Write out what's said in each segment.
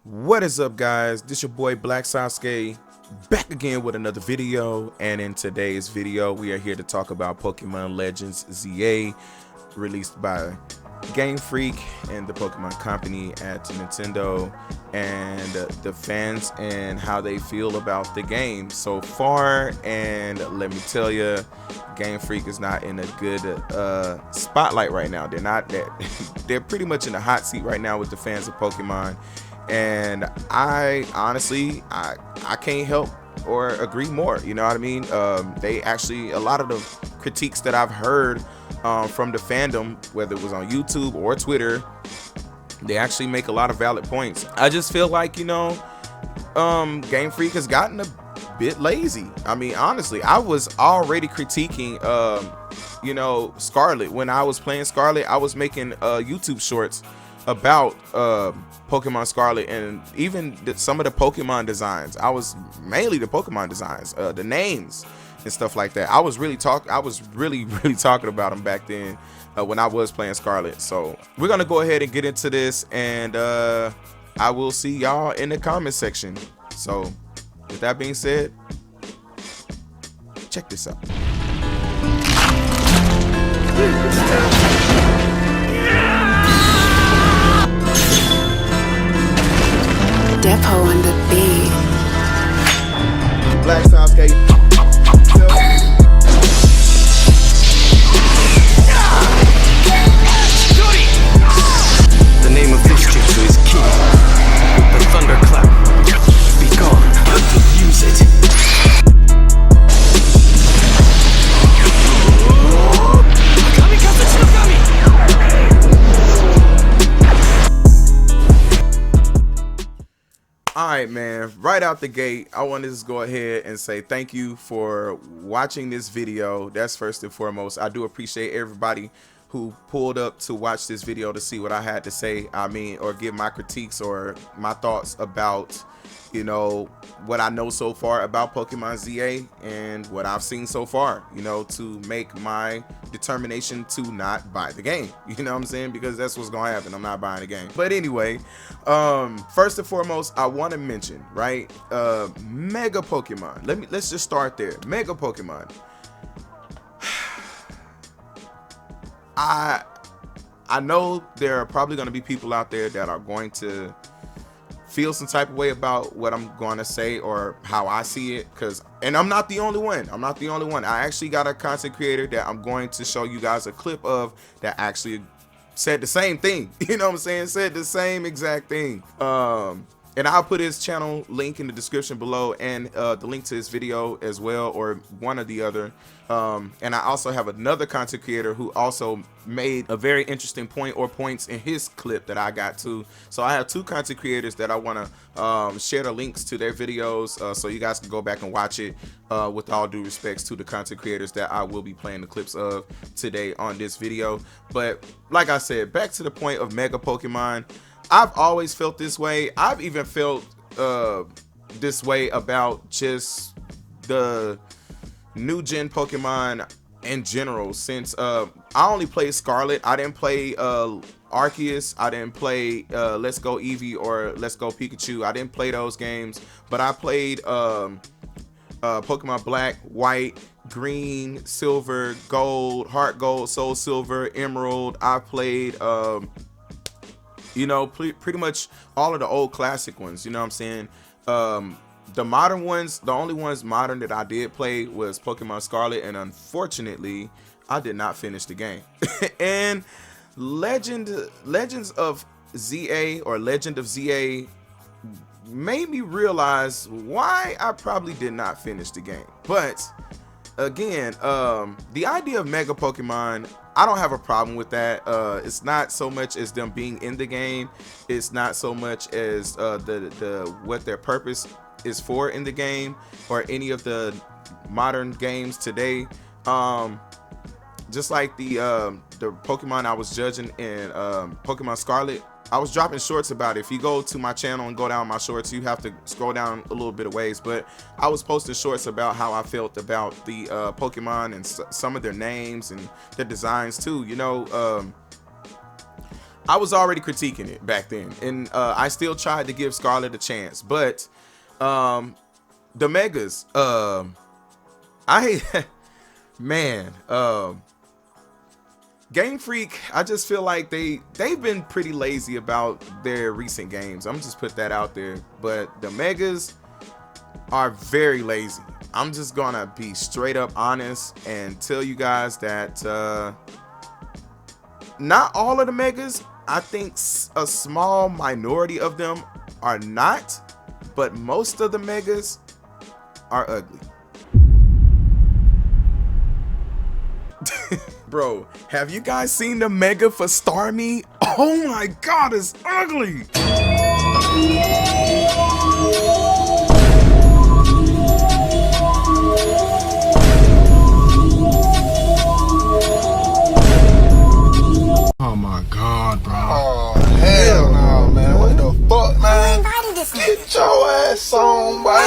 What is up, guys? This your boy Black Sasuke, back again with another video. And in today's video we are here to talk about Pokemon Legends ZA, released by Game Freak and the Pokemon Company at Nintendo, and the fans and how they feel about the game so far. And let me tell you, Game Freak is not in a good spotlight right now. They're pretty much in the hot seat right now with the fans of Pokemon. And I honestly, I can't help or agree more. You know what I mean? They actually, a lot of the critiques that I've heard from the fandom, whether it was on YouTube or Twitter, they actually make a lot of valid points. I just feel like, you know, Game Freak has gotten a bit lazy. I mean, honestly, I was already critiquing, you know, Scarlet. When I was playing Scarlet, I was making YouTube shorts about Pokemon Scarlet, and even some of the Pokemon designs. I was mainly the Pokemon designs, the names and stuff like that. I was really talking about them back then when I was playing Scarlet. So we're gonna go ahead and get into this, and I will see y'all in the comment section. So with that being said, check this out. Depot on the beat. Black Sasuke. The name of this jutsu is Killa. The thunderclap. Be gone. Use it. Alright, man, right out the gate, I want to just go ahead and say thank you for watching this video. That's first and foremost. I do appreciate everybody who pulled up to watch this video to see what I had to say. I mean, or give my critiques or my thoughts about, you know, what I know so far about Pokemon ZA and what I've seen so far, you know, to make my determination to not buy the game. You know what I'm saying? Because that's what's gonna happen. I'm not buying the game. But anyway, first and foremost, I want to mention, right, Mega Pokemon. Let's just start there. Mega Pokemon. I know there are probably going to be people out there that are going to feel some type of way about what I'm going to say or how I see it, and I'm not the only one. I actually got a content creator that I'm going to show you guys a clip of that actually said the same thing. You know what I'm saying? Said the same exact thing. And I'll put his channel link in the description below, and the link to his video as well, or one or the other. And I also have another content creator who also made a very interesting point or points in his clip that I got to. So I have two content creators that I want to share the links to their videos, so you guys can go back and watch it, with all due respects to the content creators that I will be playing the clips of today on this video. But like I said, back to the point of Mega Pokemon. I've always felt this way. I've even felt this way about just the new gen Pokemon in general, since I only played Scarlet. I didn't play Arceus. I didn't play Let's Go Eevee or Let's Go Pikachu. I didn't play those games, but I played Pokemon Black, White, Green, Silver, Gold, Heart Gold, Soul Silver, Emerald. I played you know, pretty much all of the old classic ones. You know what I'm saying? The modern ones, the only ones modern that I did play was Pokemon Scarlet, and unfortunately I did not finish the game. And Legends of ZA, or Legend of ZA, made me realize why I probably did not finish the game. But again, the idea of Mega Pokemon, I don't have a problem with that. It's not so much as them being in the game. It's not so much as what their purpose is for in the game, or any of the modern games today. Just like the Pokemon I was judging in Pokemon Scarlet, I was dropping shorts about it. If you go to my channel and go down my shorts, you have to scroll down a little bit of ways, but I was posting shorts about how I felt about the Pokemon and some of their names and their designs too. You know, I was already critiquing it back then, and I still tried to give Scarlet a chance, but the megas, I man, Game Freak, I just feel like they've been pretty lazy about their recent games. I'm just put that out there, but the megas are very lazy. I'm just gonna be straight up honest and tell you guys that not all of the megas, I think a small minority of them are not, but most of the megas are ugly. Bro, have you guys seen the mega for Starmie? Oh my god, it's ugly. Oh my god, bro. Oh, hell no, man. What the fuck, man? Get your ass on, boy.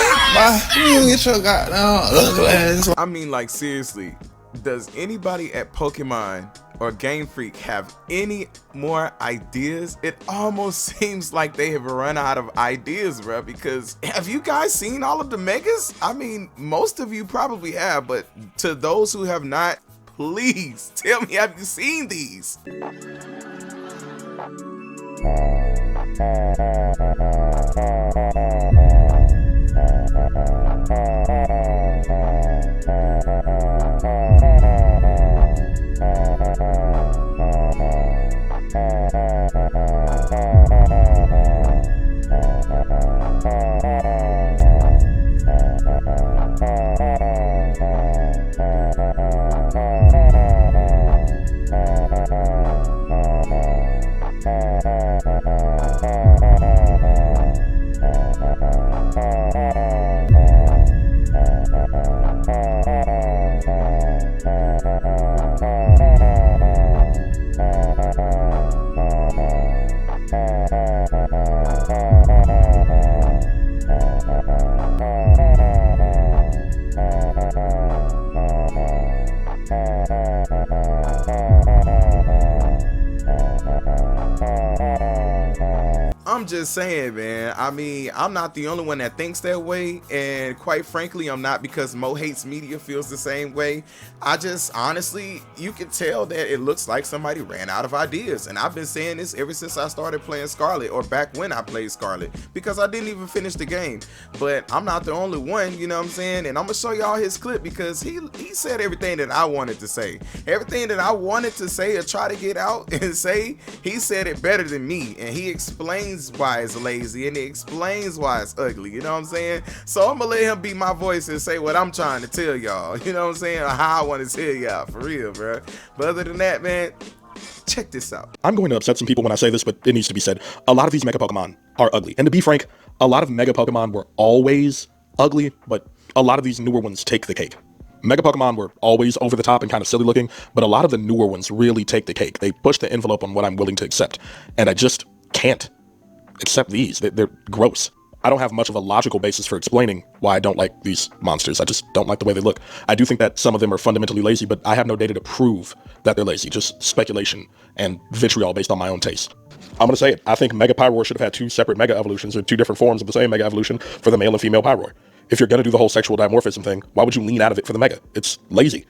You get your goddamn ugly ass. I mean, like, seriously, does anybody at Pokemon or Game Freak have any more ideas? It almost seems like they have run out of ideas, bro, because have you guys seen all of the megas? I mean, most of you probably have, but to those who have not, please tell me, have you seen these? I'm just saying, man. I mean, I'm not the only one that thinks that way, and quite frankly, I'm not, because Mo Hates Media feels the same way. I just, honestly, you can tell that it looks like somebody ran out of ideas, and I've been saying this ever since I started playing Scarlet, or back when I played Scarlet, because I didn't even finish the game. But I'm not the only one, you know what I'm saying? And I'm gonna show y'all his clip, because he said everything that I wanted to say. Everything that I wanted to say or try to get out and say, he said it better than me, and he explains why it's lazy, and he explains why it's ugly, you know what I'm saying? So I'm gonna let him be my voice and say what I'm trying to tell y'all, you know what I'm saying, or how I want to tell y'all, for real, bro. But other than that, man, check this out. I'm going to upset some people when I say this, but it needs to be said. A lot of these mega Pokemon are ugly, and to be frank, a lot of mega Pokemon were always ugly, but a lot of these newer ones take the cake. Mega Pokemon were always over the top and kind of silly looking, but a lot of the newer ones really take the cake. They push the envelope on what I'm willing to accept, and I just can't accept these. They're gross. I don't have much of a logical basis for explaining why I don't like these monsters. I just don't like the way they look. I do think that some of them are fundamentally lazy, but I have no data to prove that they're lazy, just speculation and vitriol based on my own taste. I'm going to say it. I think Mega Pyroar should have had two separate Mega Evolutions, or two different forms of the same Mega Evolution for the male and female Pyroar. If you're going to do the whole sexual dimorphism thing, why would you lean out of it for the Mega? It's lazy.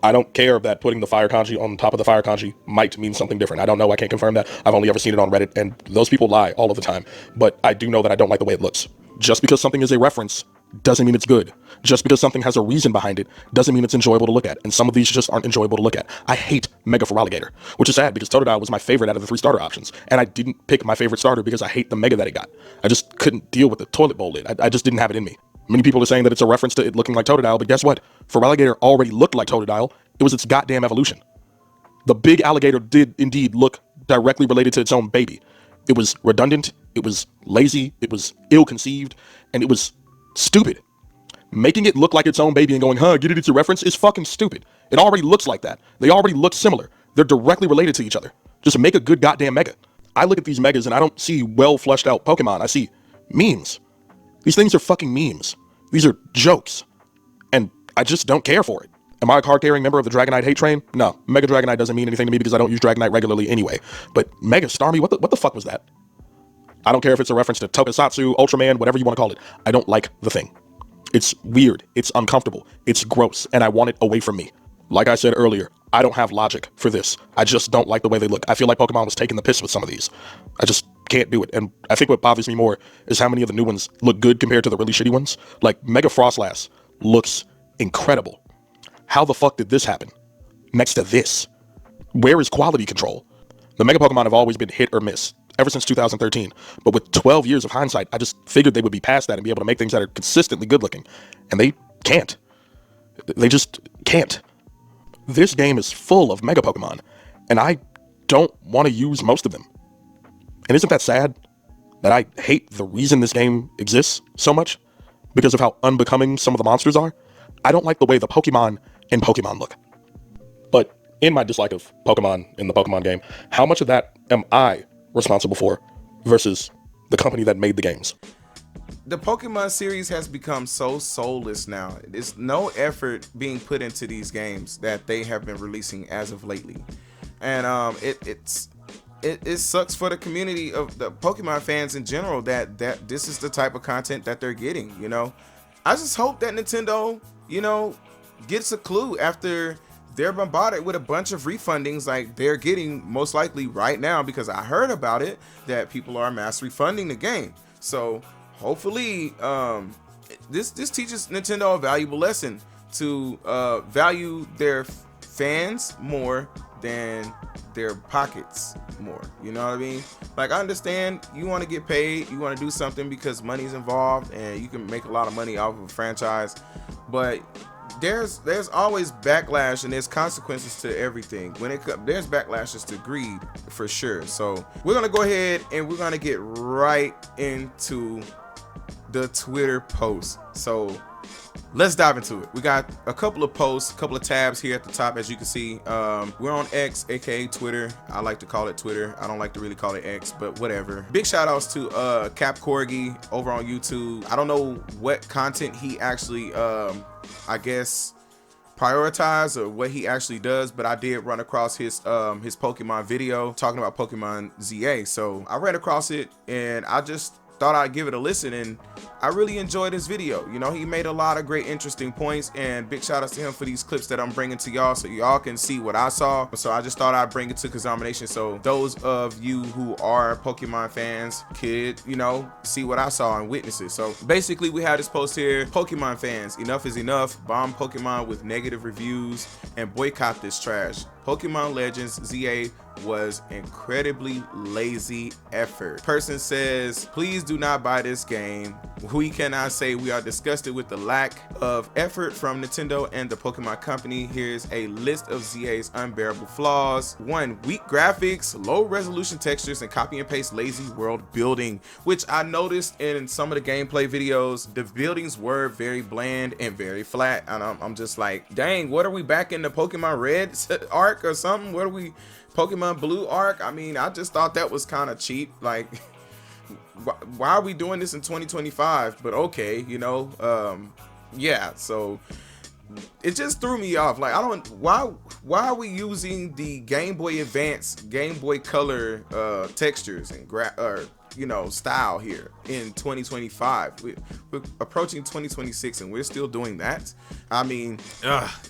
I don't care that putting the fire kanji on top of the fire kanji might mean something different. I don't know. I can't confirm that. I've only ever seen it on Reddit, and those people lie all of the time. But I do know that I don't like the way it looks. Just because something is a reference doesn't mean it's good. Just because something has a reason behind it doesn't mean it's enjoyable to look at. And some of these just aren't enjoyable to look at. I hate Mega Feraligatr, which is sad because Totodile was my favorite out of the 3 starter options. And I didn't pick my favorite starter because I hate the Mega that it got. I just couldn't deal with the toilet bowl lid. I just didn't have it in me. Many people are saying that it's a reference to it looking like Totodile, but guess what? Feraligatr already looked like Totodile. It was its goddamn evolution. The big alligator did indeed look directly related to its own baby. It was redundant, it was lazy, it was ill-conceived, and it was stupid. Making it look like its own baby and going, get it, it's a reference, is fucking stupid. It already looks like that. They already look similar. They're directly related to each other. Just make a good goddamn Mega. I look at these Megas and I don't see well fleshed out Pokemon. I see memes. These things are fucking memes. These are jokes. And I just don't care for it. Am I a card-carrying member of the Dragonite hate train? No. Mega Dragonite doesn't mean anything to me because I don't use Dragonite regularly anyway. But Mega Starmie, what the fuck was that? I don't care if it's a reference to Tokusatsu, Ultraman, whatever you want to call it. I don't like the thing. It's weird. It's uncomfortable. It's gross. And I want it away from me. Like I said earlier, I don't have logic for this. I just don't like the way they look. I feel like Pokemon was taking the piss with some of these. I just can't do it. And I think what bothers me more is how many of the new ones look good compared to the really shitty ones. Like Mega Frostlass looks incredible. How the fuck did this happen? Next to this. Where is quality control? The Mega Pokemon have always been hit or miss, ever since 2013. But with 12 years of hindsight, I just figured they would be past that and be able to make things that are consistently good looking. And they can't. They just can't. This game is full of Mega Pokemon, and I don't want to use most of them. And isn't that sad? That I hate the reason this game exists so much? Because of how unbecoming some of the monsters are? I don't like the way the Pokemon in Pokemon look. But in my dislike of Pokemon in the Pokemon game, how much of that am I responsible for versus the company that made the games? The Pokemon series has become so soulless now. There's no effort being put into these games that they have been releasing as of lately, and it sucks for the community of the Pokemon fans in general that this is the type of content that they're getting. You know, I just hope that Nintendo, you know, gets a clue after they're bombarded with a bunch of refundings like they're getting most likely right now, because I heard about it that people are mass refunding the game. So hopefully this teaches Nintendo a valuable lesson to value their fans more than their pockets more. You know what I mean? Like, I understand you want to get paid, you want to do something because money's involved and you can make a lot of money off of a franchise, but there's always backlash and there's consequences to everything. When it comes, there's backlashes to greed for sure. So we're gonna go ahead and we're gonna get right into the Twitter post. So let's dive into it. We got a couple of posts, a couple of tabs here at the top, as you can see. We're on X, aka Twitter. I like to call it Twitter. I don't like to really call it X, but whatever. Big shout outs to Cap Corgi over on YouTube. I don't know what content he actually I guess prioritize or what he actually does, but I did run across his Pokemon video talking about Pokemon ZA. So I ran across it and I just thought I'd give it a listen, and I really enjoyed his video. You know, he made a lot of great interesting points, and big shout outs to him for these clips that I'm bringing to y'all so y'all can see what I saw. So I just thought I'd bring it to KaZamaNaTion so those of you who are Pokemon fans could, you know, see what I saw and witness it. So basically we have this post here: Pokemon fans, enough is enough. Bomb Pokemon with negative reviews and boycott this trash. Pokemon Legends ZA was incredibly lazy effort. Person says, please do not buy this game. We cannot say we are disgusted with the lack of effort from Nintendo and the Pokemon company. Here's a list of ZA's unbearable flaws. 1, weak graphics, low resolution textures, and copy and paste lazy world building, which I noticed in some of the gameplay videos. The buildings were very bland and very flat, and I'm just like, dang, what are we back in the Pokemon Red arc or something? What are we, Pokemon Blue arc? I mean, I just thought that was kind of cheap. Like, why are we doing this in 2025? But okay, you know, yeah, so it just threw me off. Like, I don't, why are we using the Game Boy Advance, Game Boy Color textures and you know, style here in 2025? We're approaching 2026 and we're still doing that. I mean,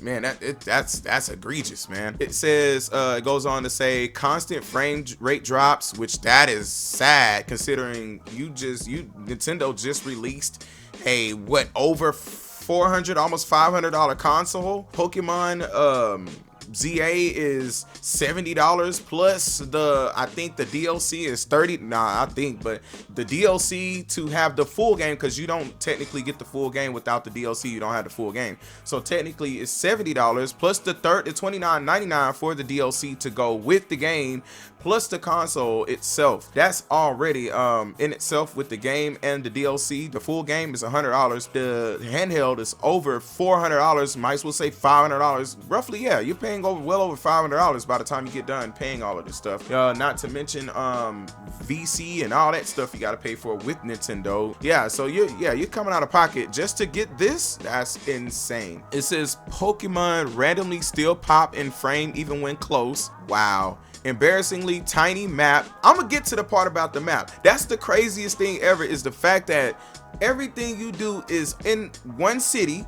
man, that's egregious, man. It says, it goes on to say, constant frame rate drops, which that is sad considering Nintendo just released a over $400, almost $500 console. Pokemon ZA is $70 plus I think the DLC is $30. But the DLC to have the full game, because you don't technically get the full game without the DLC, you don't have the full game. So technically it's $70 plus the $29.99 for the DLC to go with the game, plus the console itself. That's already in itself with the game and the DLC. The full game is $100. The handheld is over $400. Might as well say $500. Roughly, yeah, you're paying well over $500 by the time you get done paying all of this stuff. Not to mention VC and all that stuff you got to pay for with Nintendo. Yeah, so you're coming out of pocket just to get this. That's insane. It says Pokemon randomly still pop in frame even when close. Wow. Embarrassingly tiny map. I'm gonna get to the part about the map. That's the craziest thing ever, is the fact that everything you do is in one city,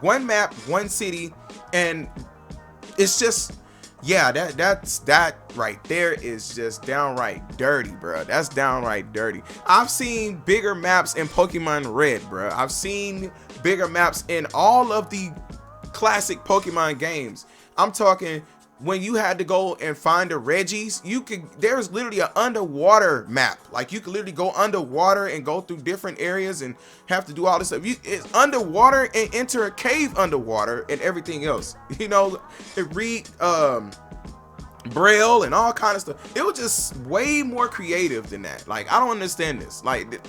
one map, one city, and it's just, yeah, that right there is just downright dirty, bro. That's downright dirty. I've seen bigger maps in Pokemon Red, bro. I've seen bigger maps in all of the classic Pokemon games. I'm talking when you had to go and find the Reggies, there's literally an underwater map. Like, you could literally go underwater and go through different areas and have to do all this stuff. It's underwater and enter a cave underwater and everything else. You know, read Braille and all kind of stuff. It was just way more creative than that. Like, I don't understand this. Like,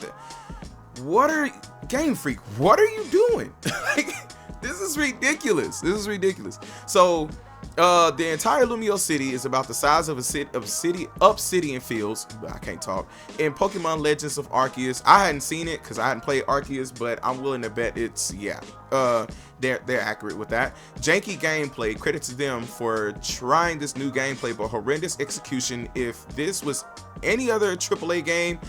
Game Freak, what are you doing? Like, this is ridiculous. This is ridiculous. So the entire Lumio City is about the size of a city Obsidian Fields. I can't talk. In Pokemon Legends of Arceus, I hadn't seen it because I hadn't played Arceus, but I'm willing to bet it's, yeah, they're accurate with that. Janky gameplay, credit to them for trying this new gameplay, but horrendous execution. If this was any other AAA game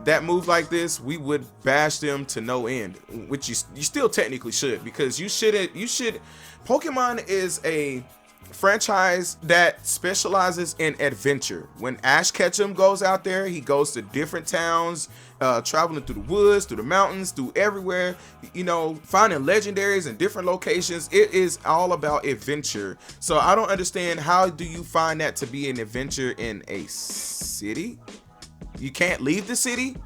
that moved like this, we would bash them to no end, which you still technically should, because you should. Pokemon is a franchise that specializes in adventure. When Ash Ketchum goes out there, he goes to different towns, traveling through the woods, through the mountains, through everywhere, you know, finding legendaries in different locations. It is all about adventure. So I don't understand, how do you find that to be an adventure in a city? You can't leave the city?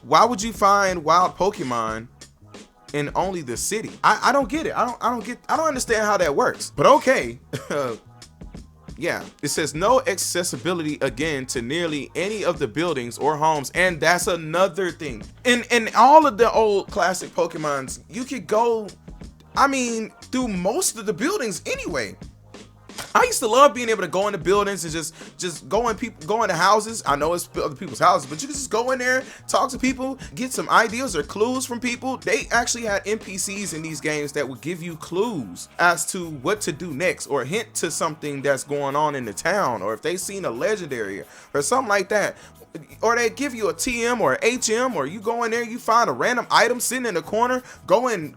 Why would you find wild Pokemon in only the city? I don't get it. I don't understand how that works. But okay. Yeah, it says no accessibility again to nearly any of the buildings or homes, and that's another thing. In all of the old classic Pokemons, you could go, I mean, through most of the buildings anyway. I used to love being able to go into buildings and just go into houses. I know it's other people's houses, but you can just go in there, talk to people, get some ideas or clues from people. They actually had NPCs in these games that would give you clues as to what to do next, or hint to something that's going on in the town, or if they seen a legendary or something like that. Or they give you a TM or HM, or you go in there, you find a random item sitting in the corner,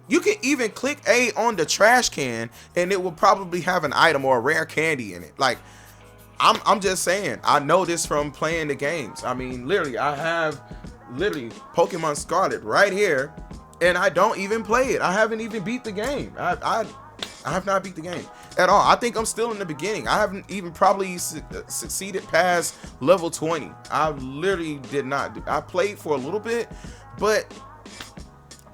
you can even click A on the trash can and it will probably have an item or a rare candy in it. Like, I'm just saying, I know this from playing the games. I mean, literally, I have Pokemon Scarlet right here, and I don't even play it. I haven't even beat the game. I have not beat the game at all. I think I'm still in the beginning. I haven't even probably succeeded past level 20. I literally did not. I played for a little bit, but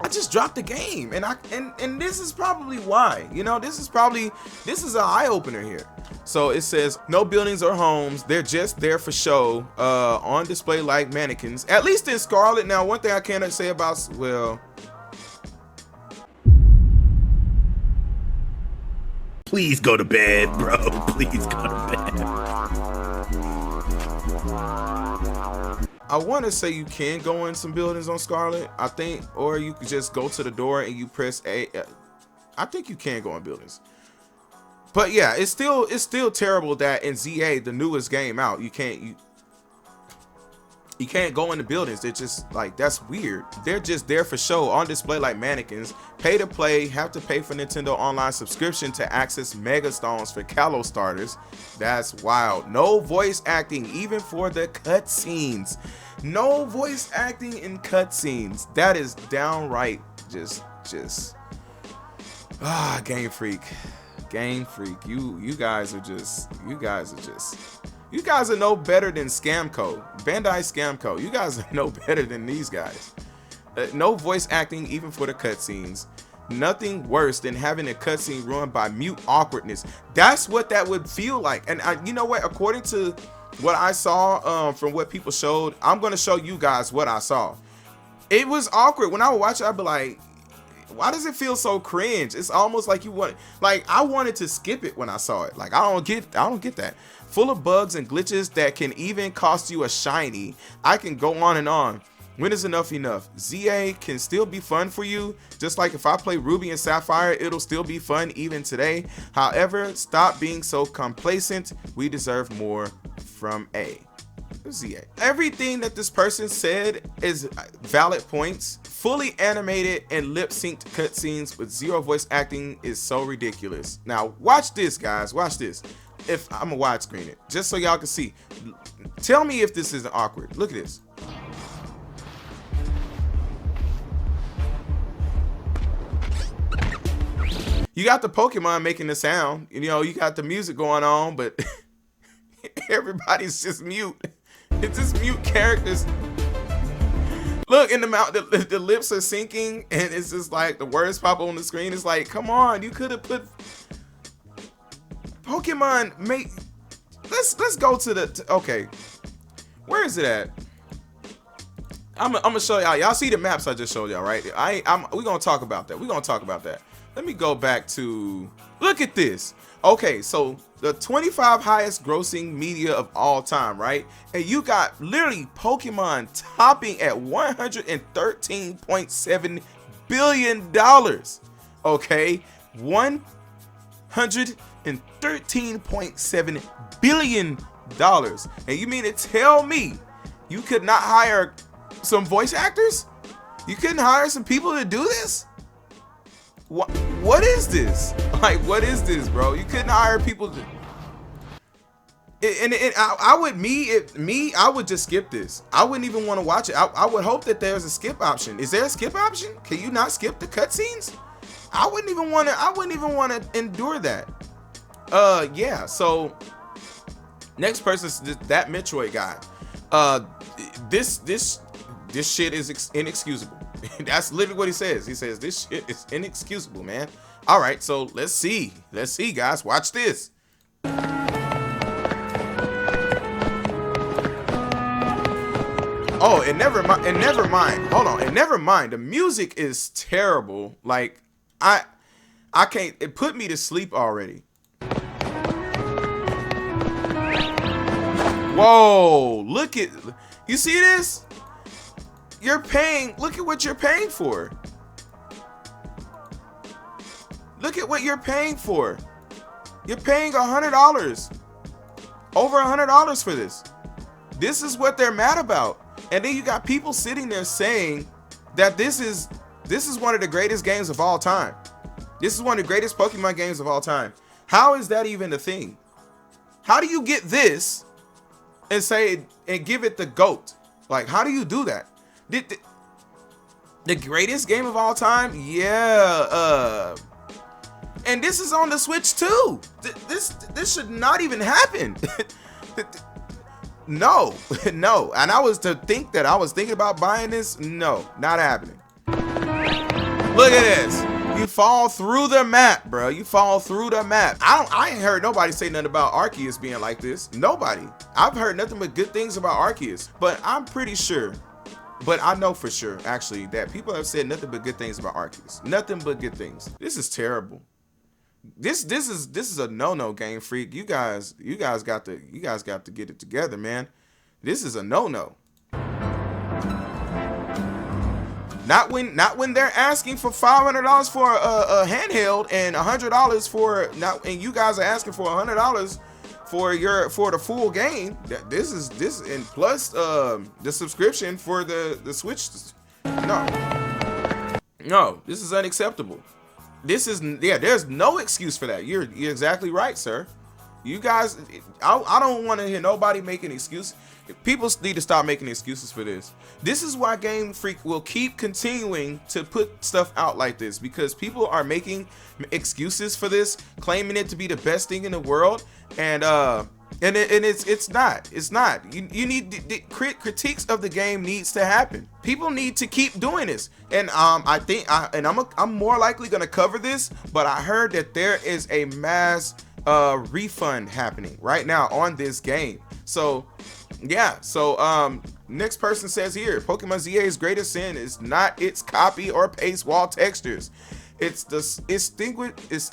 I just dropped the game, and this is probably why. You know, this is an eye-opener here. So it says no buildings or homes, they're just there for show, on display like mannequins, at least in Scarlet. Now, one thing I cannot say about, well, please go to bed, bro. Please go to bed. I want to say you can go in some buildings on Scarlet, I think, or you could just go to the door and you press A. I think you can go in buildings. But yeah, it's still terrible that in ZA, the newest game out, you can't go into buildings. They're just like, that's weird. They're just there for show, on display like mannequins. Pay to play, have to pay for Nintendo Online subscription to access Mega Stones for Kalos starters. That's wild. No voice acting, even for the cutscenes. No voice acting in cutscenes. That is downright just Game Freak. Game Freak. You guys are no better than Scamco, Bandai Scamco. You guys are no better than these guys. No voice acting, even for the cutscenes. Nothing worse than having a cutscene ruined by mute awkwardness. That's what that would feel like. And you know what? According to what I saw from what people showed, I'm gonna show you guys what I saw. It was awkward. When I would watch it, I'd be like, why does it feel so cringe? It's almost like you want, like, I wanted to skip it when I saw it. Like, I don't get that. Full of bugs and glitches that can even cost you a shiny. I can go on and on. When is enough enough? ZA can still be fun for you. Just like if I play Ruby and Sapphire, it'll still be fun even today. However, stop being so complacent. We deserve more from A. ZA. Everything that this person said is valid points. Fully animated and lip synced cutscenes with zero voice acting is so ridiculous. Now watch this, guys. Watch this. If I'm gonna widescreen it just so y'all can see. Tell me if this isn't awkward. Look at this. You got the Pokemon making the sound, you know, you got the music going on, but everybody's just mute. It's just mute characters. Look, in the mouth, the lips are sinking, and it's just like the words pop on the screen. It's like, come on, you could have put Pokemon. Let's go to the okay. Where is it at? I'm gonna show y'all. Y'all see the maps I just showed y'all, right? We're gonna talk about that. We're gonna talk about that. Let me go back to, look at this. Okay, so the 25 highest grossing media of all time, right? And you got literally Pokemon topping at $113.7 billion. Okay, $113.7 billion. And you mean to tell me you could not hire some voice actors? You couldn't hire some people to do this? What is this? Like, what is this, bro? You couldn't hire people to... I would just skip this. I wouldn't even want to watch it. I would hope that there's a skip option. Is there a skip option? Can you not skip the cutscenes? I wouldn't even want to endure that. Yeah, so next person's that Metroid guy. This shit is inexcusable. That's literally what he says. He says this shit is inexcusable, man. All right, so let's see, guys. Watch this. Oh, and never mind. Hold on, and never mind. The music is terrible. Like, I can't. It put me to sleep already. Whoa! Look at, you see this? You're paying, look at what you're paying for. Look at what you're paying for. You're paying $100. Over $100 for this. This is what they're mad about. And then you got people sitting there saying that this is one of the greatest games of all time. This is one of the greatest Pokemon games of all time. How is that even a thing? How do you get this and say and give it the GOAT? Like, how do you do that? The greatest game of all time? Yeah. And this is on the Switch too. This should not even happen. No. And I was thinking about buying this. No, not happening. Look at this. You fall through the map, bro. You fall through the map. I ain't heard nobody say nothing about Arceus being like this. Nobody. I've heard nothing but good things about Arceus. But I'm pretty sure, but I know for sure, actually, that people have said nothing but good things about Arceus. Nothing but good things. This is terrible. This is a no-no, Game Freak. You guys got to get it together, man. This is a no-no. Not when they're asking for $500 for a handheld and $100 for now, and you guys are asking for $100 for the full game. This and plus the subscription for the Switch. No, this is unacceptable. There's no excuse for that. You're exactly right, sir. You guys, I don't want to hear nobody making excuses. People need to stop making excuses for this. This is why Game Freak will keep continuing to put stuff out like this, because people are making excuses for this, claiming it to be the best thing in the world, and it's not. You need the critiques of the game needs to happen. People need to keep doing this, and I think I'm more likely gonna cover this, but I heard that there is a mass refund happening right now on this game. So yeah, so next person says here, Pokemon ZA's greatest sin is not its copy or paste wall textures. It's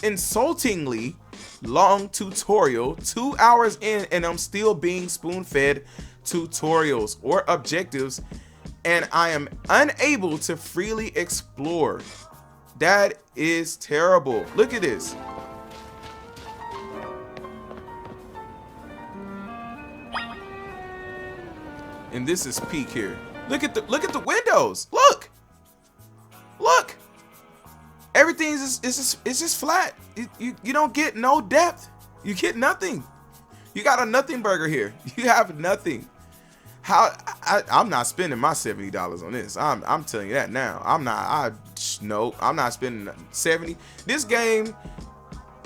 insultingly long tutorial, 2 hours in, and I'm still being spoon-fed tutorials or objectives, and I am unable to freely explore. That is terrible. Look at this. And this is peak here. Look at the windows. Look. Everything is just flat. You don't get no depth. You get nothing. You got a nothing burger here. You have nothing. I'm not spending my $70 on this. I'm telling you that now. I'm not spending 70. This game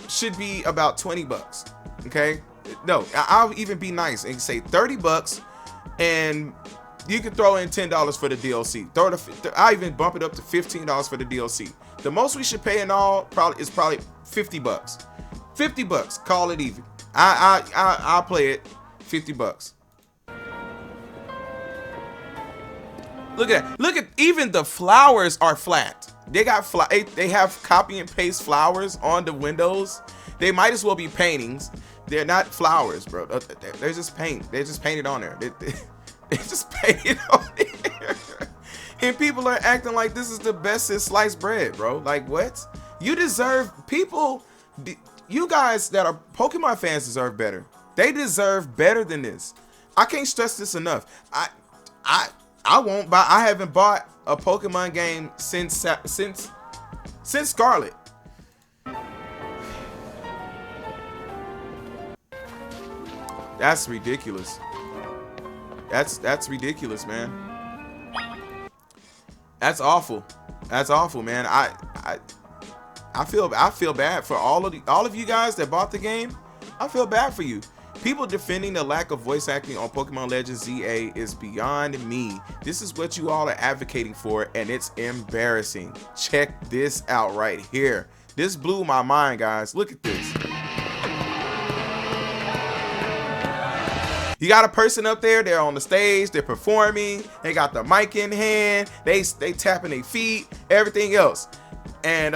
should be about 20 bucks. Okay? No, I'll even be nice and say 30 bucks, and you can throw in $10 for the DLC. I even bump it up to $15 for the DLC. The most we should pay in all is probably 50 bucks. 50 bucks. Call it even. I'll play it. 50 bucks. Look at that. Look at, even the flowers are flat. They have copy and paste flowers on the windows. They might as well be paintings. They're not flowers, bro. They're just paint. They're just painted on there. They just painted on there. And people are acting like this is the best since sliced bread, bro. Like, what? You deserve, you guys that are Pokemon fans deserve better. They deserve better than this. I can't stress this enough. I won't buy. I haven't bought a Pokemon game since Scarlet. That's ridiculous. That's ridiculous, man. That's awful. That's awful, man. I feel bad for all of you guys that bought the game. I feel bad for you. People defending the lack of voice acting on Pokemon Legends ZA is beyond me. This is what you all are advocating for, and it's embarrassing. Check this out right here. This blew my mind, guys. Look at this. You got a person up there, they're on the stage, they're performing, they got the mic in hand, they tapping their feet, everything else. And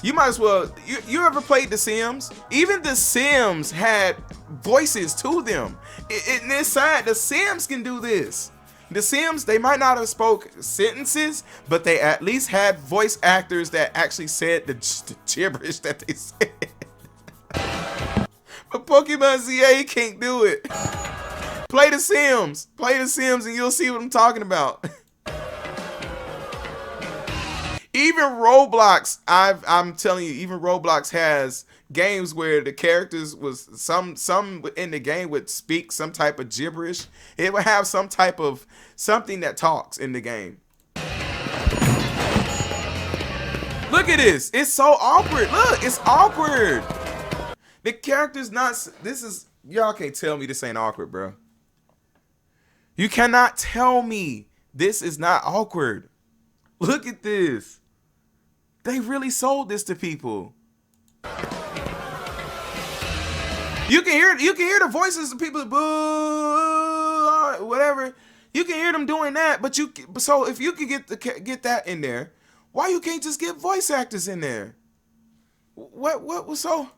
you might as well, you ever played The Sims? Even The Sims had voices to them. In this side, The Sims can do this. The Sims, they might not have spoke sentences, but they at least had voice actors that actually said the gibberish that they said. But Pokemon ZA can't do it. Play The Sims. Play The Sims and you'll see what I'm talking about. Even Roblox, I'm telling you, even Roblox has games where the characters was some in the game would speak some type of gibberish. It would have some type of something that talks in the game. Look at this. It's so awkward. Look, it's awkward. The character's not, this is, y'all can't tell me this ain't awkward, bro. You cannot tell me this is not awkward. Look at this. They really sold this to people. You can hear the voices of people, boo, whatever. You can hear them doing that, but so if you can get that in there, why you can't just get voice actors in there? What was so?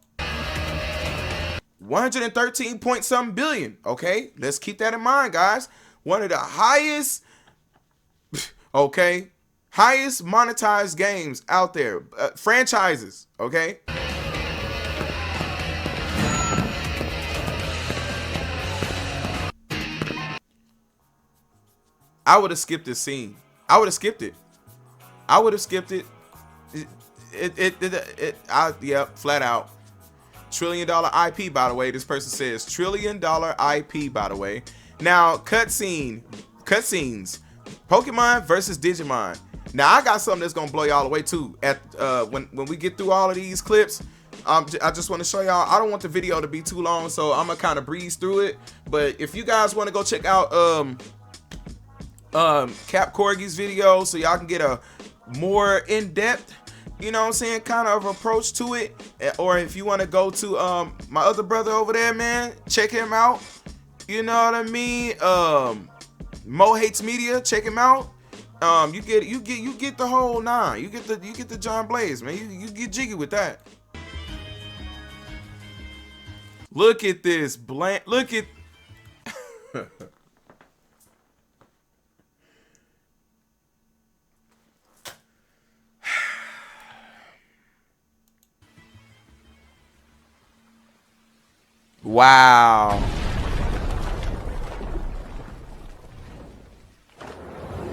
113 point something billion. Okay, let's keep that in mind, guys. One of the highest, okay, highest monetized games out there, franchises. Okay. I would have skipped this scene. I would have skipped it. I would have skipped it. Yeah, flat out. $1 trillion IP, by the way. This person says $1 trillion IP, by the way. Now, cutscenes. Pokemon versus Digimon. Now, I got something that's gonna blow y'all away too. At when we get through all of these clips, I just want to show y'all. I don't want the video to be too long, so I'm gonna kind of breeze through it. But if you guys want to go check out Cap Corgi's video, so y'all can get a more in-depth you know what I'm saying, kind of approach to it. Or if you want to go to my other brother over there, man, check him out. You know what I mean? Mo Hates Media, check him out. You get the whole 9. You get the John Blaze, man. You get jiggy with that. Look at this blank. Look at. Wow.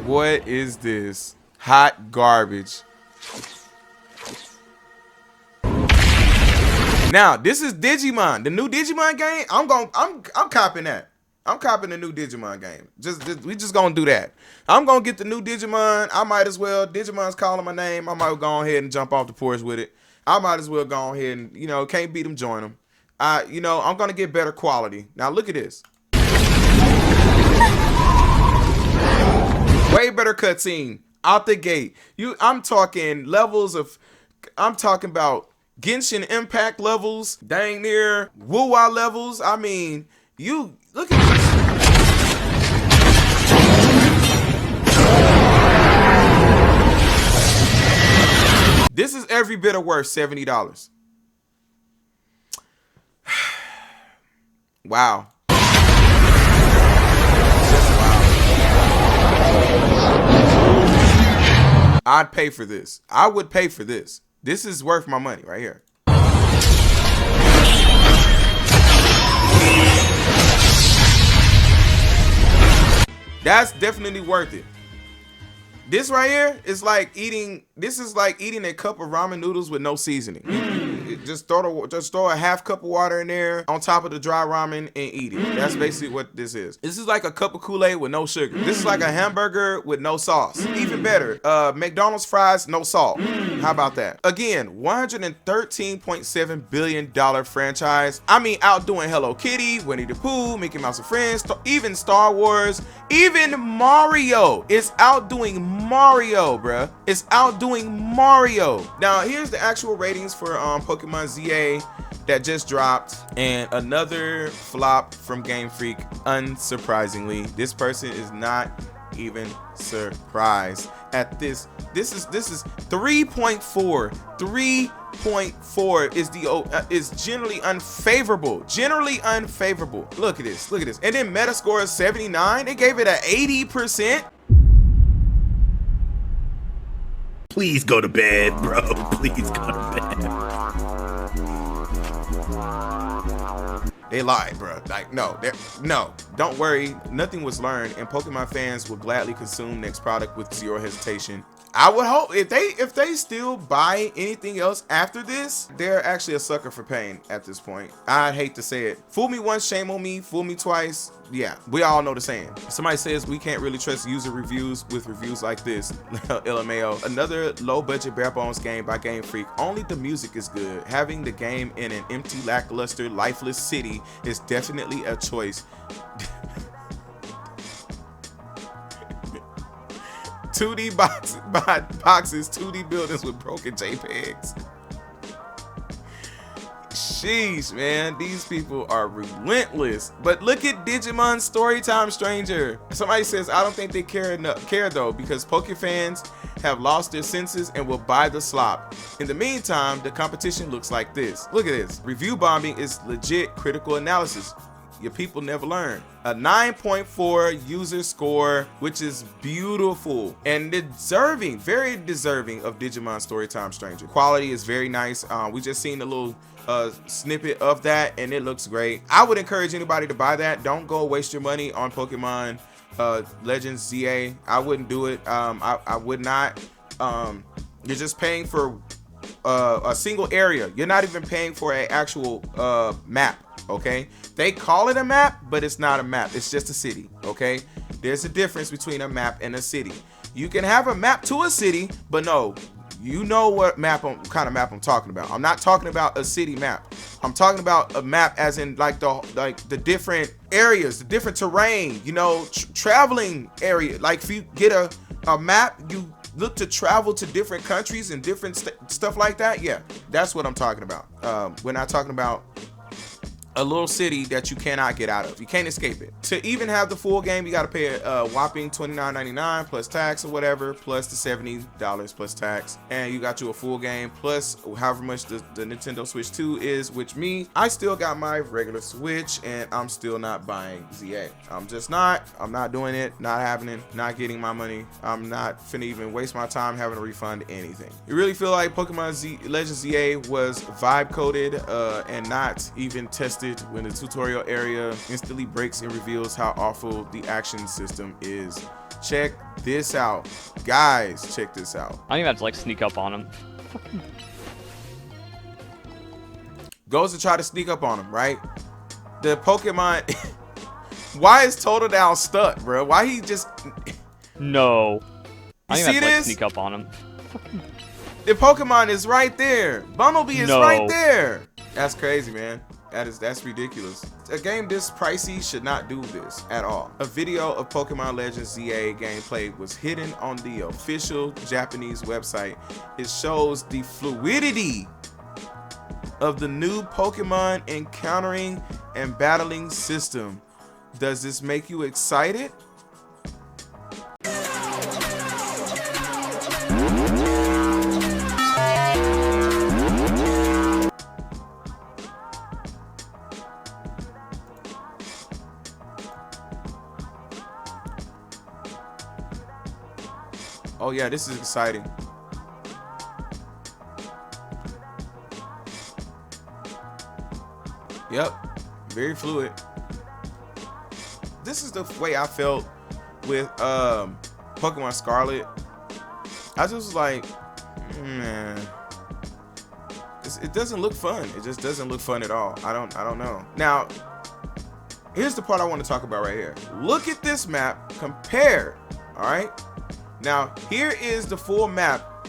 What is this? Hot garbage. Now, this is Digimon. The new Digimon game, I'm copping that. I'm copping the new Digimon game. We just gonna do that. I'm gonna get the new Digimon. I might as well. Digimon's calling my name. I might go ahead and jump off the porch with it. I might as well go ahead and, you know, can't beat them, join them. You know, I'm gonna get better quality. Now look at this. Way better cutscene out the gate. I'm talking levels of. I'm talking about Genshin Impact levels, dang near Wuwa levels. I mean, you look at this. This is every bit of worth $70. Wow. I'd pay for this. I would pay for this. This is worth my money right here. That's definitely worth it. This right here is like eating. This is like eating a cup of ramen noodles with no seasoning. Just throw a half cup of water in there on top of the dry ramen and eat it. That's basically what this is. This is like a cup of Kool-Aid with no sugar. This is like a hamburger with no sauce. Even better, McDonald's fries, no salt. How about that? Again, $113.7 billion franchise. I mean, outdoing Hello Kitty, Winnie the Pooh, Mickey Mouse and Friends, even Star Wars, even Mario. It's outdoing Mario, bruh. It's outdoing Mario. Now, here's the actual ratings for Pokemon ZA that just dropped, and another flop from Game Freak. Unsurprisingly, this person is not even surprised at this. This is 3.4. 3.4 is the is generally unfavorable. Generally unfavorable. Look at this. Look at this. And then Metascore is 79. They gave it an 80%. Please go to bed, bro. Please go to bed. They lied, bro. Like, no, don't worry. Nothing was learned, and Pokemon fans will gladly consume next product with zero hesitation. I would hope if they still buy anything else after this, they're actually a sucker for pain at this point. I'd hate to say it. Fool me once, shame on me. Fool me twice. Yeah, we all know the saying. Somebody says we can't really trust user reviews with reviews like this. LMAO. Another low budget bare bones game by Game Freak. Only the music is good. Having the game in an empty, lackluster, lifeless city is definitely a choice. 2D boxes, 2D buildings with broken JPEGs. Sheesh, man, these people are relentless. But look at Digimon Storytime Stranger. Somebody says, I don't think they care though, because Poke fans have lost their senses and will buy the slop. In the meantime, the competition looks like this. Look at this. Review bombing is legit critical analysis. Your people never learn. A 9.4 user score, which is beautiful and deserving, very deserving of Digimon Storytime Stranger. Quality is very nice. We just seen a little snippet of that and it looks great. I would encourage anybody to buy that. Don't go waste your money on Pokemon Legends ZA. I wouldn't do it. I would not. You're just paying for a single area. You're not even paying for an actual map. Okay, they call it a map, but it's not a map. It's just a city. Okay, there's a difference between a map and a city. You can have a map to a city, but no, you know what kind of map I'm talking about. I'm not talking about a city map. I'm talking about a map as in like the different areas, the different terrain, you know, traveling area. Like if you get a map, you look to travel to different countries and different stuff like that, yeah, that's what I'm talking about. We're not talking about a little city that you cannot get out of. You can't escape it. To even have the full game, you got to pay a whopping $29.99 plus tax or whatever, plus the $70 plus tax, and you got you a full game plus however much the Nintendo Switch 2 is. Which me, I still got my regular Switch and I'm still not buying ZA. I'm not doing it, not happening, not getting my money. I'm not finna even waste my time having to refund anything. You really feel like Pokemon Legends ZA was vibe coded and not even tested when the tutorial area instantly breaks and reveals how awful the action system is. Check this out, guys. Check this out. I don't even have to like sneak up on him. Goes to try to sneak up on him, right? The Pokemon. Why is Total Down stuck, bro? Why he just? No. I You don't see even have to like this? sneak up on him. The Pokemon is right there. Bumblebee is No. right there. That's crazy, man. That's ridiculous. A game this pricey should not do this at all. A video of Pokemon Legends ZA gameplay was hidden on the official Japanese website. It shows the fluidity of the new Pokemon encountering and battling system. Does this make you excited? Oh yeah, this is exciting. Yep, very fluid. This is the way I felt with Pokemon Scarlet. I just was like, man, it doesn't look fun. It just doesn't look fun at all. I don't know. Now, here's the part I want to talk about right here. Look at this map compared. All right. Now, here is the full map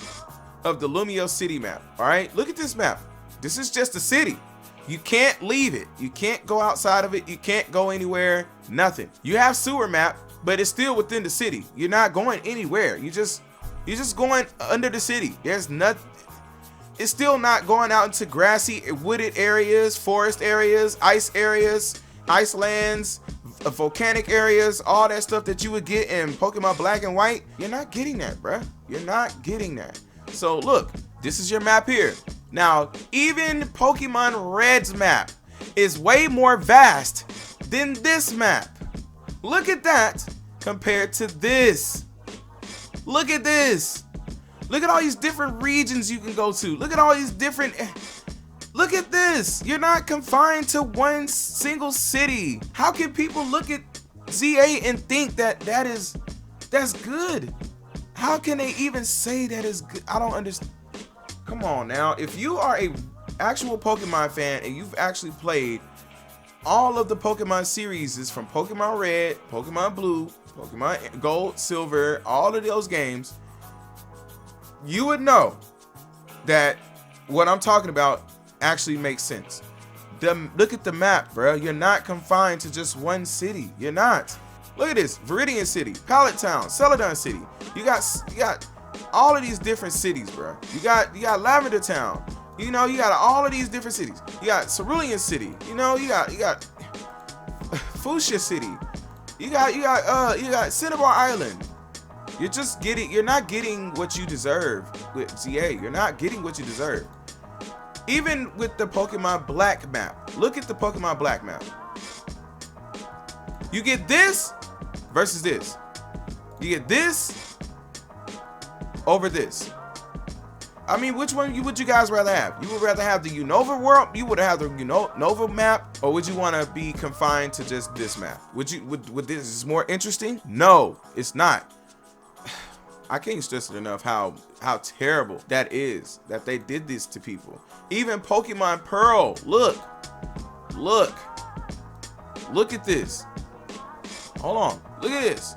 of the Lumio City map. All right, look at this map. This is just a city. You can't leave it. You can't go outside of it. You can't go anywhere. Nothing. You have sewer map, but it's still within the city. You're not going anywhere. You're just going under the city. There's nothing. It's still not going out into grassy, wooded areas, forest areas, icelands, volcanic areas, all that stuff that you would get in Pokemon Black and White. You're not getting that, bruh. You're not getting that. So look, this is your map here. Now, even Pokemon Red's map is way more vast than this map. Look at that compared to this. Look at this. Look at all these different regions you can go to. Look at all these different... Look at this. You're not confined to one single city. How can people look at ZA and think that's good? How can they even say that is good? I don't understand. Come on now. If you are a actual Pokemon fan and you've actually played all of the Pokemon series from Pokemon Red, Pokemon Blue, Pokemon Gold, Silver, all of those games, you would know that what I'm talking about actually makes sense. Look at the map, bro. You're not confined to just one city. You're not. Look at this: Viridian City, Pallet Town, Celadon City. You got all of these different cities, bro. You got Lavender Town. You know, you got all of these different cities. You got Cerulean City. You know, you got Fuchsia City. You got Cinnabar Island. You're not getting what you deserve with ZA. You're not getting what you deserve. Even with the Pokemon Black map. Look at the Pokemon Black map. You get this versus this. You get this over this. I mean, which one would you guys rather have? You would rather have the Unova world? You would have the Unova map, or would you want to be confined to just this map? Would this is more interesting? No, it's not. I can't stress it enough how terrible that is that they did this to people. Even Pokemon Pearl, look at this. Hold on, look at this.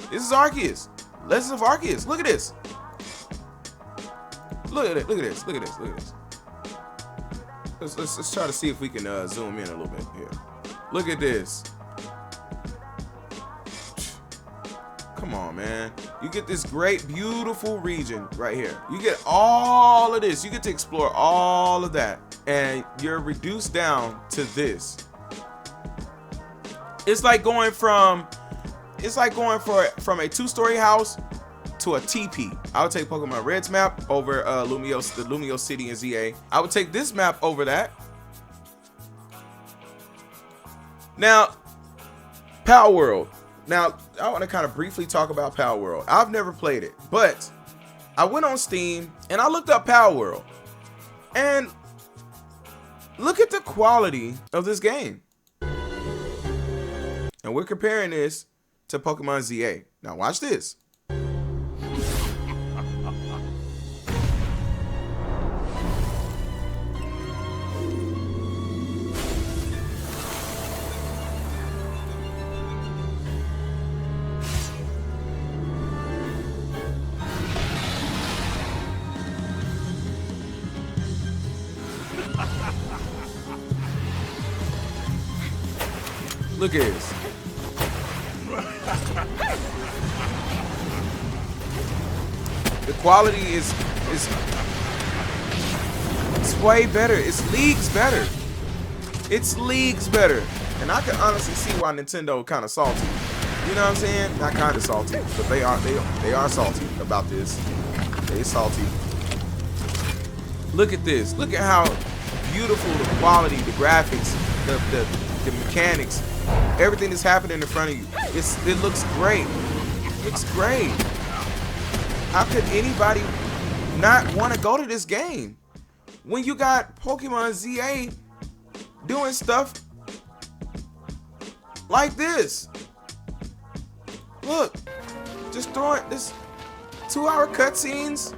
This is Arceus, Legends of Arceus. Look at this. Look at it. Look at this. Look at this. Look at this. Let's try to see if we can zoom in a little bit here. Look at this. Come on, man. You get this great, beautiful region right here. You get all of this. You get to explore all of that. And you're reduced down to this. It's like going from a 2-story house to a TP. I would take Pokemon Red's map over the Lumio City in ZA. I would take this map over that. Now, Power World. Now, I want to kind of briefly talk about Power World. I've never played it, but I went on Steam and I looked up Power World. And look at the quality of this game. And we're comparing this to Pokemon ZA. Now watch this. Look at this. The quality is it's way better. It's leagues better. It's leagues better. And I can honestly see why Nintendo kind of salty. You know what I'm saying? Not kind of salty, but they are salty about this. They salty. Look at this. Look at how beautiful the quality, the graphics, the mechanics, everything that's happening in front of you. It looks great. It looks great. How could anybody not want to go to this game when you got Pokemon ZA doing stuff like this? Look, just throwing this 2-hour cutscenes.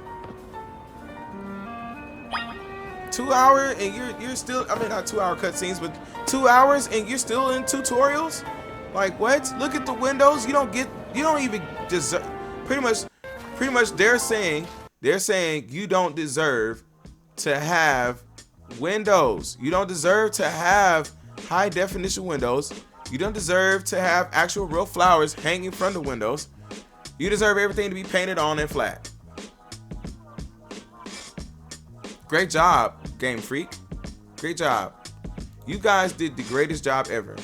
2 hours and you're still, I mean, not 2-hour cutscenes, but 2 hours and you're still in tutorials? Like what? Look at the windows. You don't even deserve. Pretty much they're saying you don't deserve to have windows. You don't deserve to have high definition windows. You don't deserve to have actual real flowers hanging from the windows. You deserve everything to be painted on and flat. Great job, Game Freak. Great job. You guys did the greatest job ever.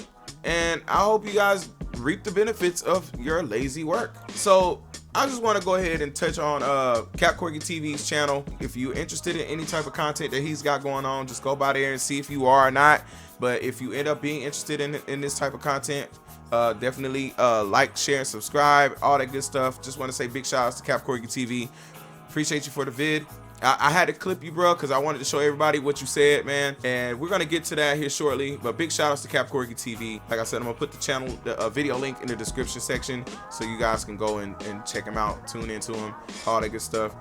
And I hope you guys reap the benefits of your lazy work. So I just want to go ahead and touch on CapKorgi.tv's channel. If you're interested in any type of content that he's got going on, just go by there and see if you are or not. But if you end up being interested in this type of content, definitely like, share, and subscribe, all that good stuff. Just want to say big shout outs to CapKorgi.tv. Appreciate you for the vid. I had to clip you, bro, because I wanted to show everybody what you said, man. And we're going to get to that here shortly. But big shout outs to CapKorgi.tv. Like I said, I'm going to put the channel, the video link in the description section so you guys can go and check him out, tune into him, all that good stuff.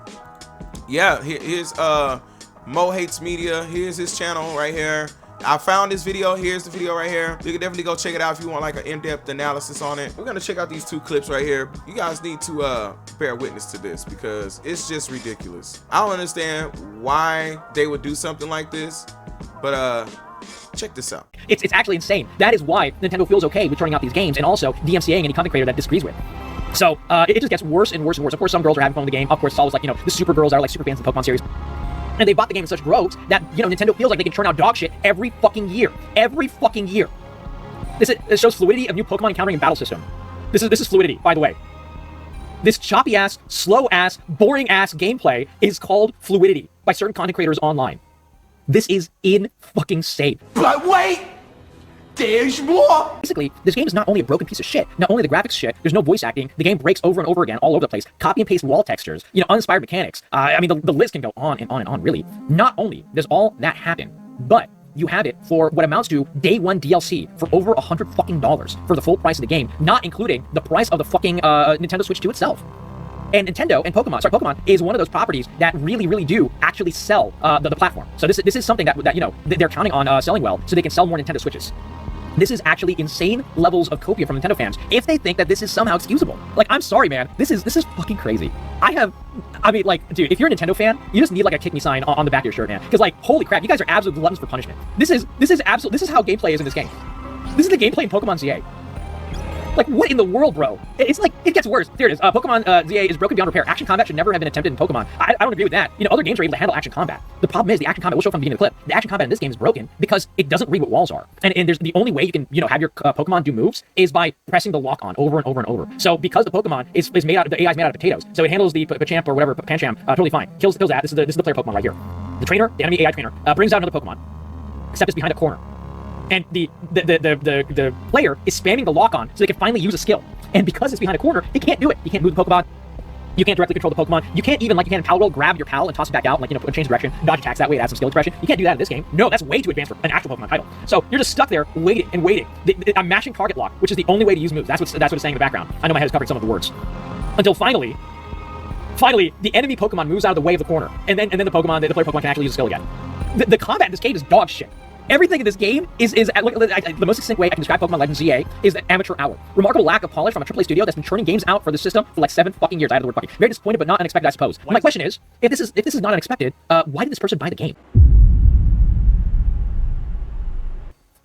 Yeah, here's Mo Hates Media. Here's his channel right here. I found this video. Here's the video right here. You can definitely go check it out if you want like an in-depth analysis on it. We're gonna check out these 2 clips right here. You guys need to bear witness to this because it's just ridiculous. I don't understand why they would do something like this, but check this out. It's actually insane. That is why Nintendo feels okay with turning out these games and also DMCAing any content creator that disagrees with. So it just gets worse and worse and worse. Of course, some girls are having fun with the game. Of course, it's always like, you know, the super girls that are like super fans of the Pokemon series. And they bought the game in such droves that, you know, Nintendo feels like they can turn out dog shit every fucking year. Every fucking year. This shows fluidity of new Pokemon encountering and battle system. This is fluidity, by the way. This choppy ass, slow ass, boring ass gameplay is called fluidity by certain content creators online. This is insane. But wait! There's more! Basically, this game is not only a broken piece of shit, not only the graphics shit, there's no voice acting, the game breaks over and over again all over the place, copy and paste wall textures, you know, uninspired mechanics. I mean, the list can go on and on and on, really. Not only does all that happen, but you have it for what amounts to day 1 DLC for over $100 fucking for the full price of the game, not including the price of the fucking Nintendo Switch 2 itself. And Nintendo and Pokemon is one of those properties that really do actually sell the platform. So this is something that you know, they're counting on selling well so they can sell more Nintendo Switches. This is actually insane levels of copia from Nintendo fans if they think that this is somehow excusable. Like, I'm sorry, man. This is fucking crazy. I mean, like, dude, if you're a Nintendo fan, you just need like a kick me sign on the back of your shirt, man. Because like, holy crap, you guys are absolute gluttons for punishment. This is how gameplay is in this game. This is the gameplay in Pokemon ZA. Like, what in the world, bro? It's like, it gets worse. Here it is. Pokemon ZA is broken beyond repair. Action combat should never have been attempted in Pokemon. I don't agree with that. You know, other games are able to handle action combat. The problem is the action combat, we'll show from the beginning of the clip, the action combat in this game is broken because it doesn't read what walls are. And there's the only way you can, you know, have your Pokemon do moves is by pressing the lock on over and over and over. So because the Pokemon is made out, the AI is made out of potatoes, so it handles the Machamp or whatever, Pancham, totally fine. Kills that. This is the player Pokemon right here. The trainer, the enemy AI trainer, brings out another Pokemon, except it's behind a corner. And the player is spamming the lock on so they can finally use a skill. And because it's behind a corner, they can't do it. You can't move the Pokemon. You can't directly control the Pokemon. You can't even, like you can in Palworld, grab your pal and toss it back out, like, you know, change direction, dodge attacks that way, it adds some skill expression. You can't do that in this game. No, that's way too advanced for an actual Pokemon title. So you're just stuck there waiting and waiting. I'm mashing target lock, which is the only way to use moves. That's what it's saying in the background. I know my head is covering some of the words. Until finally, the enemy Pokemon moves out of the way of the corner, and then the player Pokemon can actually use a skill again. The combat in this game is dog shit. Everything in this game is the most succinct way I can describe Pokemon Legends ZA is the amateur hour. Remarkable lack of polish from a AAA studio that's been churning games out for the system for like 7 fucking years. I had the word fucking. Very disappointed, but not unexpected, I suppose. My question is, if this is not unexpected, why did this person buy the game?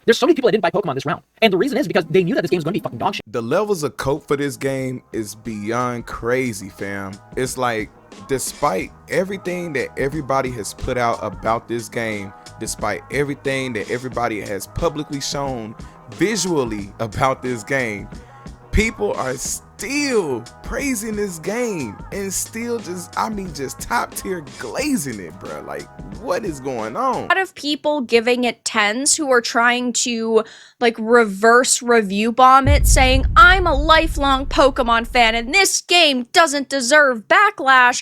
There's so many people that didn't buy Pokemon this round, and the reason is because they knew that this game was going to be fucking dog shit. The levels of cope for this game is beyond crazy, fam. It's like, despite everything that everybody has put out about this game, despite everything that everybody has publicly shown visually about this game, people are still praising this game and still just top tier glazing it, bro. Like, what is going on? A lot of people giving it 10s who are trying to like reverse review bomb it, saying I'm a lifelong Pokemon fan and this game doesn't deserve backlash.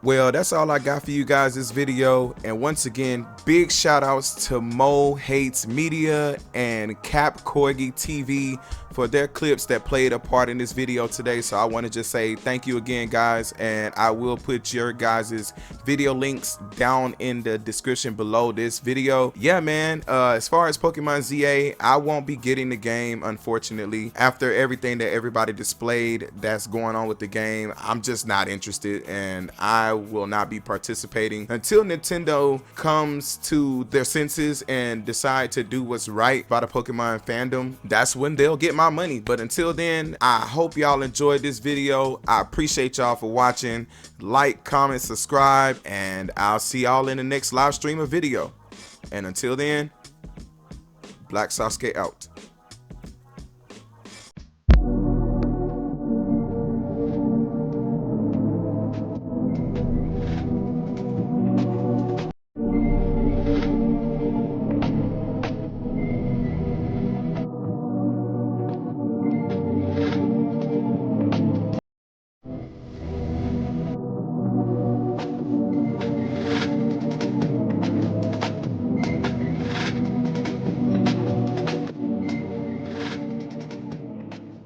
Well, that's all I got for you guys this video. And once again, big shout outs to Mo Hates Media and Cap Corgi TV for their clips that played a part in this video today. So I want to just say thank you again, guys, and I will put your guys' video links down in the description below this video. Yeah, man, as far as Pokemon ZA, I won't be getting the game, unfortunately. After everything that everybody displayed that's going on with the game, I'm just not interested, and I will not be participating until Nintendo comes to their senses and decide to do what's right by the Pokemon fandom. That's when they'll get my money. But until then, I hope y'all enjoyed this video. I appreciate y'all for watching. Like, comment, subscribe, and I'll see y'all in the next live stream or video. And until then, Black Sasuke out.